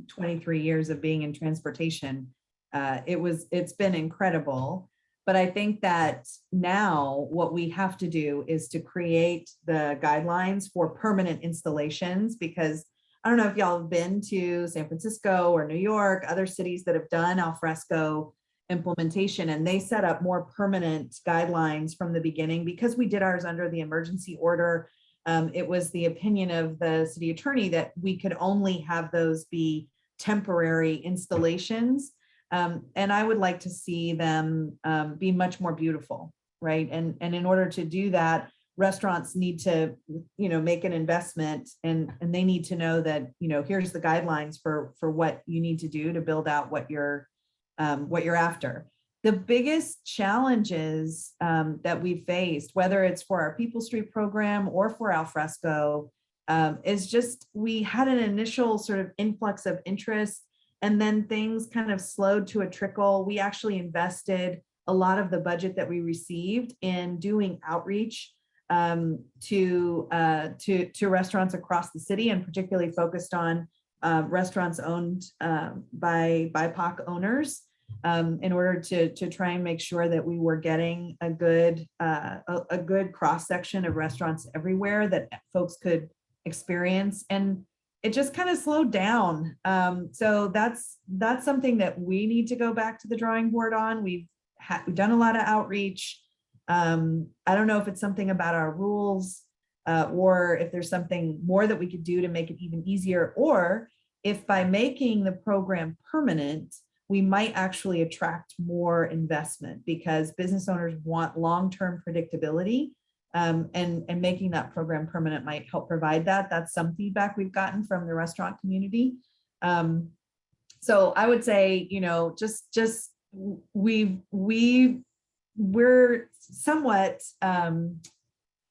23 years of being in transportation. It's been incredible. But I think that now what we have to do is to create the guidelines for permanent installations, because I don't know if y'all have been to San Francisco or New York, other cities that have done al fresco implementation, and they set up more permanent guidelines from the beginning. Because we did ours under the emergency order, it was the opinion of the city attorney that we could only have those be temporary installations. And I would like to see them be much more beautiful, right? And in order to do that, restaurants need to, make an investment, and they need to know that, here's the guidelines for what you need to do to build out what you're after. The biggest challenges that we faced, whether it's for our People Street program or for al fresco, is just we had an initial sort of influx of interest, and then things kind of slowed to a trickle. We actually invested a lot of the budget that we received in doing outreach to restaurants across the city, and particularly focused on restaurants owned by BIPOC owners, in order to try and make sure that we were getting a good cross section of restaurants everywhere that folks could experience. And it just kind of slowed down. So that's something that we need to go back to the drawing board on. We've done a lot of outreach. I don't know if it's something about our rules, or if there's something more that we could do to make it even easier, or if by making the program permanent, we might actually attract more investment, because business owners want long-term predictability, and making that program permanent might help provide that. That's some feedback we've gotten from the restaurant community. So I would say, we're somewhat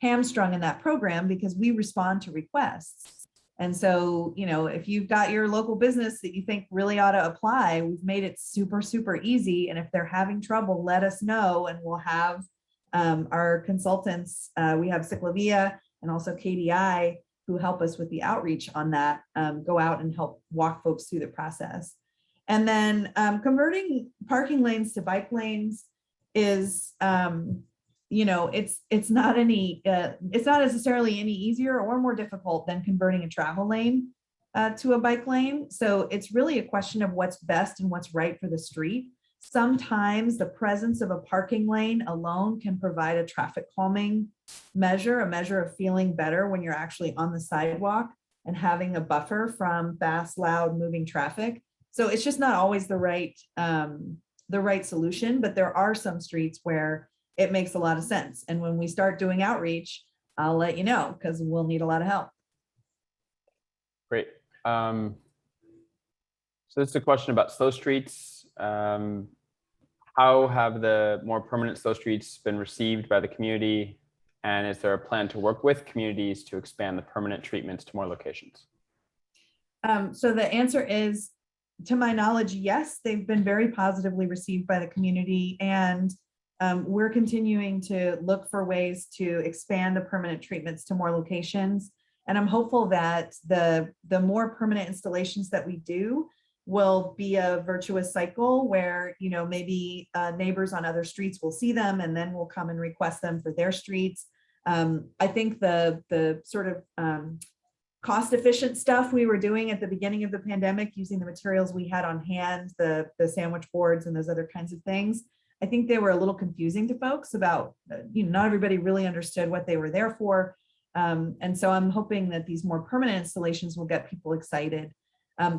hamstrung in that program because we respond to requests. And so, if you've got your local business that you think really ought to apply, we've made it super, super easy. And if they're having trouble, let us know, and we'll have our consultants, we have Ciclavia and also KDI, who help us with the outreach on that, go out and help walk folks through the process. And then converting parking lanes to bike lanes is, it's not necessarily any easier or more difficult than converting a travel lane to a bike lane. So it's really a question of what's best and what's right for the street. Sometimes the presence of a parking lane alone can provide a traffic calming measure, a measure of feeling better when you're actually on the sidewalk and having a buffer from fast, loud moving traffic. So it's just not always the right solution, but there are some streets where it makes a lot of sense. And when we start doing outreach, I'll let you know, because we'll need a lot of help. Great. So this is a question about slow streets. How have the more permanent slow streets been received by the community? And is there a plan to work with communities to expand the permanent treatments to more locations? So the answer is, to my knowledge, yes, they've been very positively received by the community, and we're continuing to look for ways to expand the permanent treatments to more locations. And I'm hopeful that the more permanent installations that we do will be a virtuous cycle where, maybe neighbors on other streets will see them and then will come and request them for their streets. I think the sort of cost efficient stuff we were doing at the beginning of the pandemic, using the materials we had on hand, the sandwich boards and those other kinds of things, I think they were a little confusing to folks about, not everybody really understood what they were there for. And so I'm hoping that these more permanent installations will get people excited.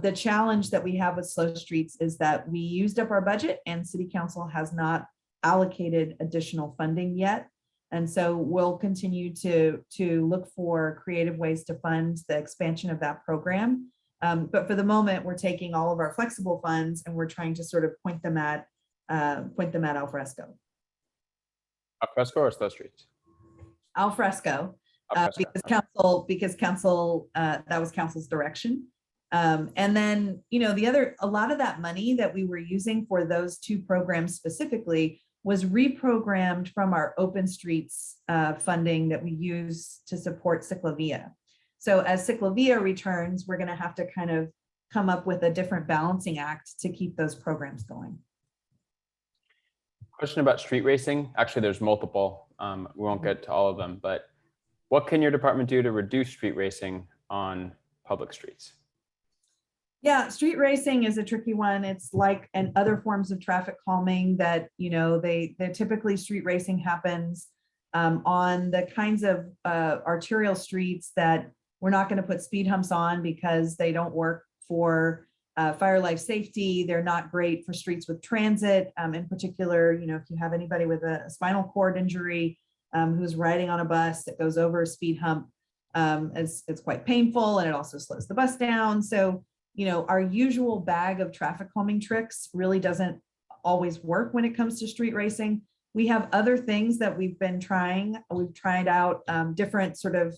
The challenge that we have with slow streets is that we used up our budget and City Council has not allocated additional funding yet. And so we'll continue to look for creative ways to fund the expansion of that program. But for the moment, we're taking all of our flexible funds and we're trying to sort of point them at al fresco. Al fresco or slow streets? Al fresco, because council, that was council's direction. And then, a lot of that money that we were using for those two programs specifically was reprogrammed from our open streets funding that we use to support Ciclavia. So as Ciclavia returns, we're going to have to kind of come up with a different balancing act to keep those programs going. Question about street racing. Actually, there's multiple. We won't get to all of them, but what can your department do to reduce street racing on public streets? Yeah, street racing is a tricky one. It's like and other forms of traffic calming that, they typically street racing happens on the kinds of arterial streets that we're not going to put speed humps on because they don't work for fire life safety. They're not great for streets with transit. In particular, if you have anybody with a spinal cord injury who's riding on a bus that goes over a speed hump, it's quite painful and it also slows the bus down. So our usual bag of traffic calming tricks really doesn't always work when it comes to street racing. We have other things that we've been trying. We've tried out different sort of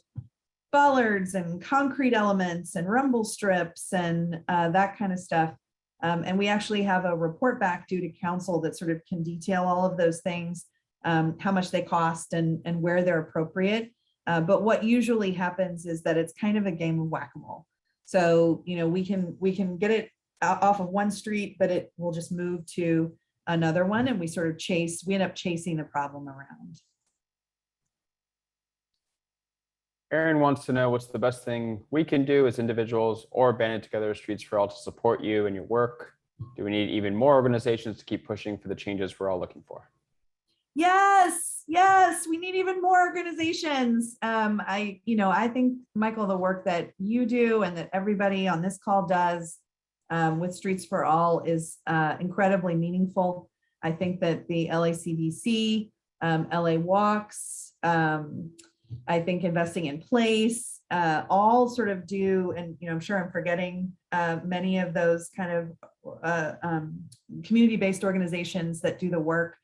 bollards and concrete elements and rumble strips and that kind of stuff. And we actually have a report back due to council that sort of can detail all of those things. how much they cost and where they're appropriate. But what usually happens is that it's kind of a game of whack-a-mole. So, we can get it off of one street, but it will just move to another one, and we end up chasing the problem around. Aaron wants to know what's the best thing we can do as individuals or banded together Streets for All to support you and your work. Do we need even more organizations to keep pushing for the changes we're all looking for? Yes, we need even more organizations. I think, Michael, the work that you do and that everybody on this call does with Streets for All is incredibly meaningful. I think that the LACDC, LA Walks, I think investing in place, all sort of do, and I'm sure I'm forgetting many of those kind of community-based organizations that do the work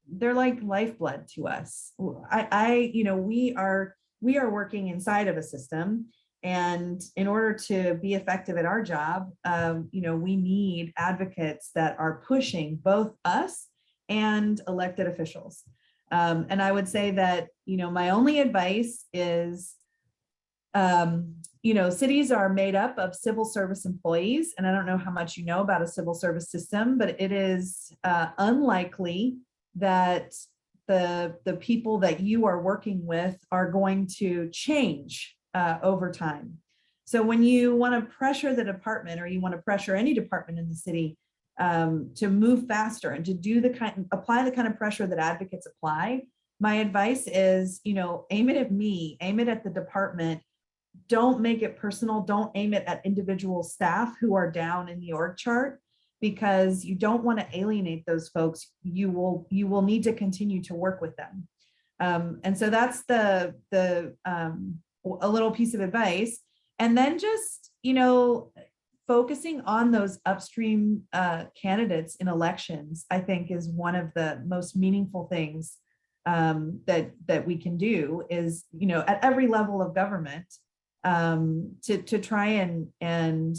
they're like lifeblood to us. We are working inside of a system, and in order to be effective at our job, we need advocates that are pushing both us and elected officials. And I would say that, my only advice is, cities are made up of civil service employees. And I don't know how much you know about a civil service system, but it is unlikely that the people that you are working with are going to change over time. So when you want to pressure the department, or you want to pressure any department in the city to move faster and to apply the kind of pressure that advocates apply, my advice is, aim it at me, aim it at the department. Don't make it personal. Don't aim it at individual staff who are down in the org chart, because you don't want to alienate those folks. You will need to continue to work with them. And so that's a little piece of advice. And then just, focusing on those upstream candidates in elections, I think, is one of the most meaningful things that we can do, is, at every level of government, to try and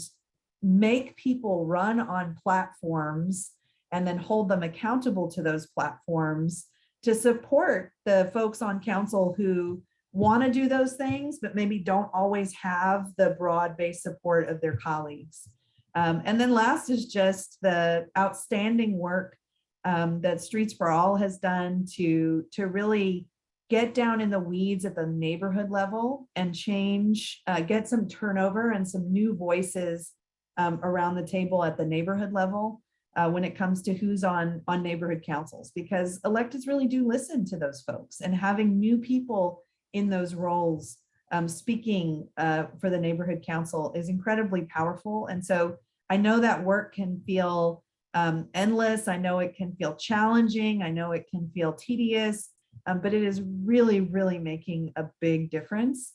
make people run on platforms and then hold them accountable to those platforms, to support the folks on council who want to do those things, but maybe don't always have the broad-based support of their colleagues. And then last is just the outstanding work that Streets for All has done to really get down in the weeds at the neighborhood level and change, get some turnover and some new voices around the table at the neighborhood level when it comes to who's on neighborhood councils, because electeds really do listen to those folks, and having new people in those roles speaking for the neighborhood council is incredibly powerful. And so I know that work can feel endless. I know it can feel challenging. I know it can feel tedious, but it is really, really making a big difference.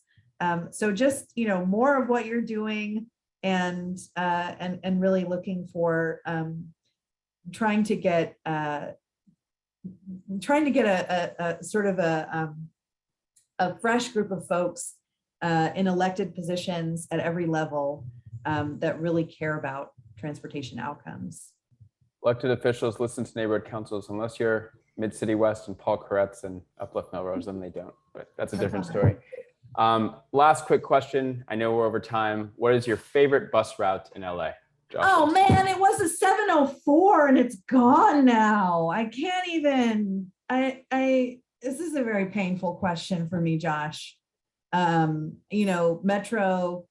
So just, more of what you're doing, and really looking for trying to get a sort of a fresh group of folks in elected positions at every level that really care about transportation outcomes. Elected officials listen to neighborhood councils, unless you're Mid-City West and Paul Koretz and Uplift Melrose, then they don't, but that's a different story. Last quick question. I know we're over time. What is your favorite bus route in LA? Josh? Oh man, it was a 704 and it's gone now. I can't even, this is a very painful question for me, Josh. Metro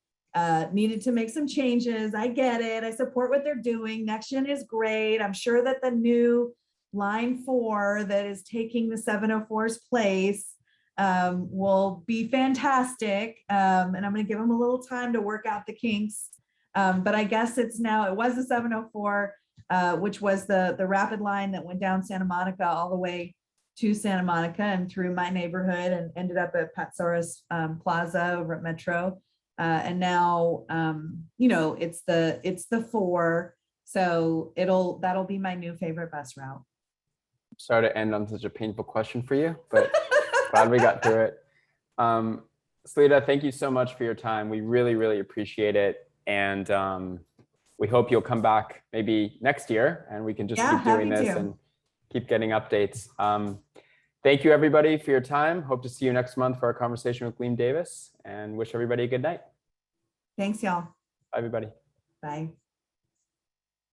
needed to make some changes. I get it. I support what they're doing. NextGen is great. I'm sure that the new Line 4 that is taking the 704's place will be fantastic. And I'm going to give them a little time to work out the kinks. But I guess it was the 704, which was the rapid line that went down Santa Monica all the way to Santa Monica and through my neighborhood and ended up at Patsaurus Plaza over at Metro. And now, it's the 4. So that'll be my new favorite bus route. Sorry to end on such a painful question for you, but glad we got through it. Seleta, thank you so much for your time. We really, really appreciate it. And we hope you'll come back maybe next year and we can just keep doing this and keep getting updates. Thank you everybody for your time. Hope to see you next month for our conversation with Liam Davis, and wish everybody a good night. Thanks, y'all. Bye, everybody. Bye.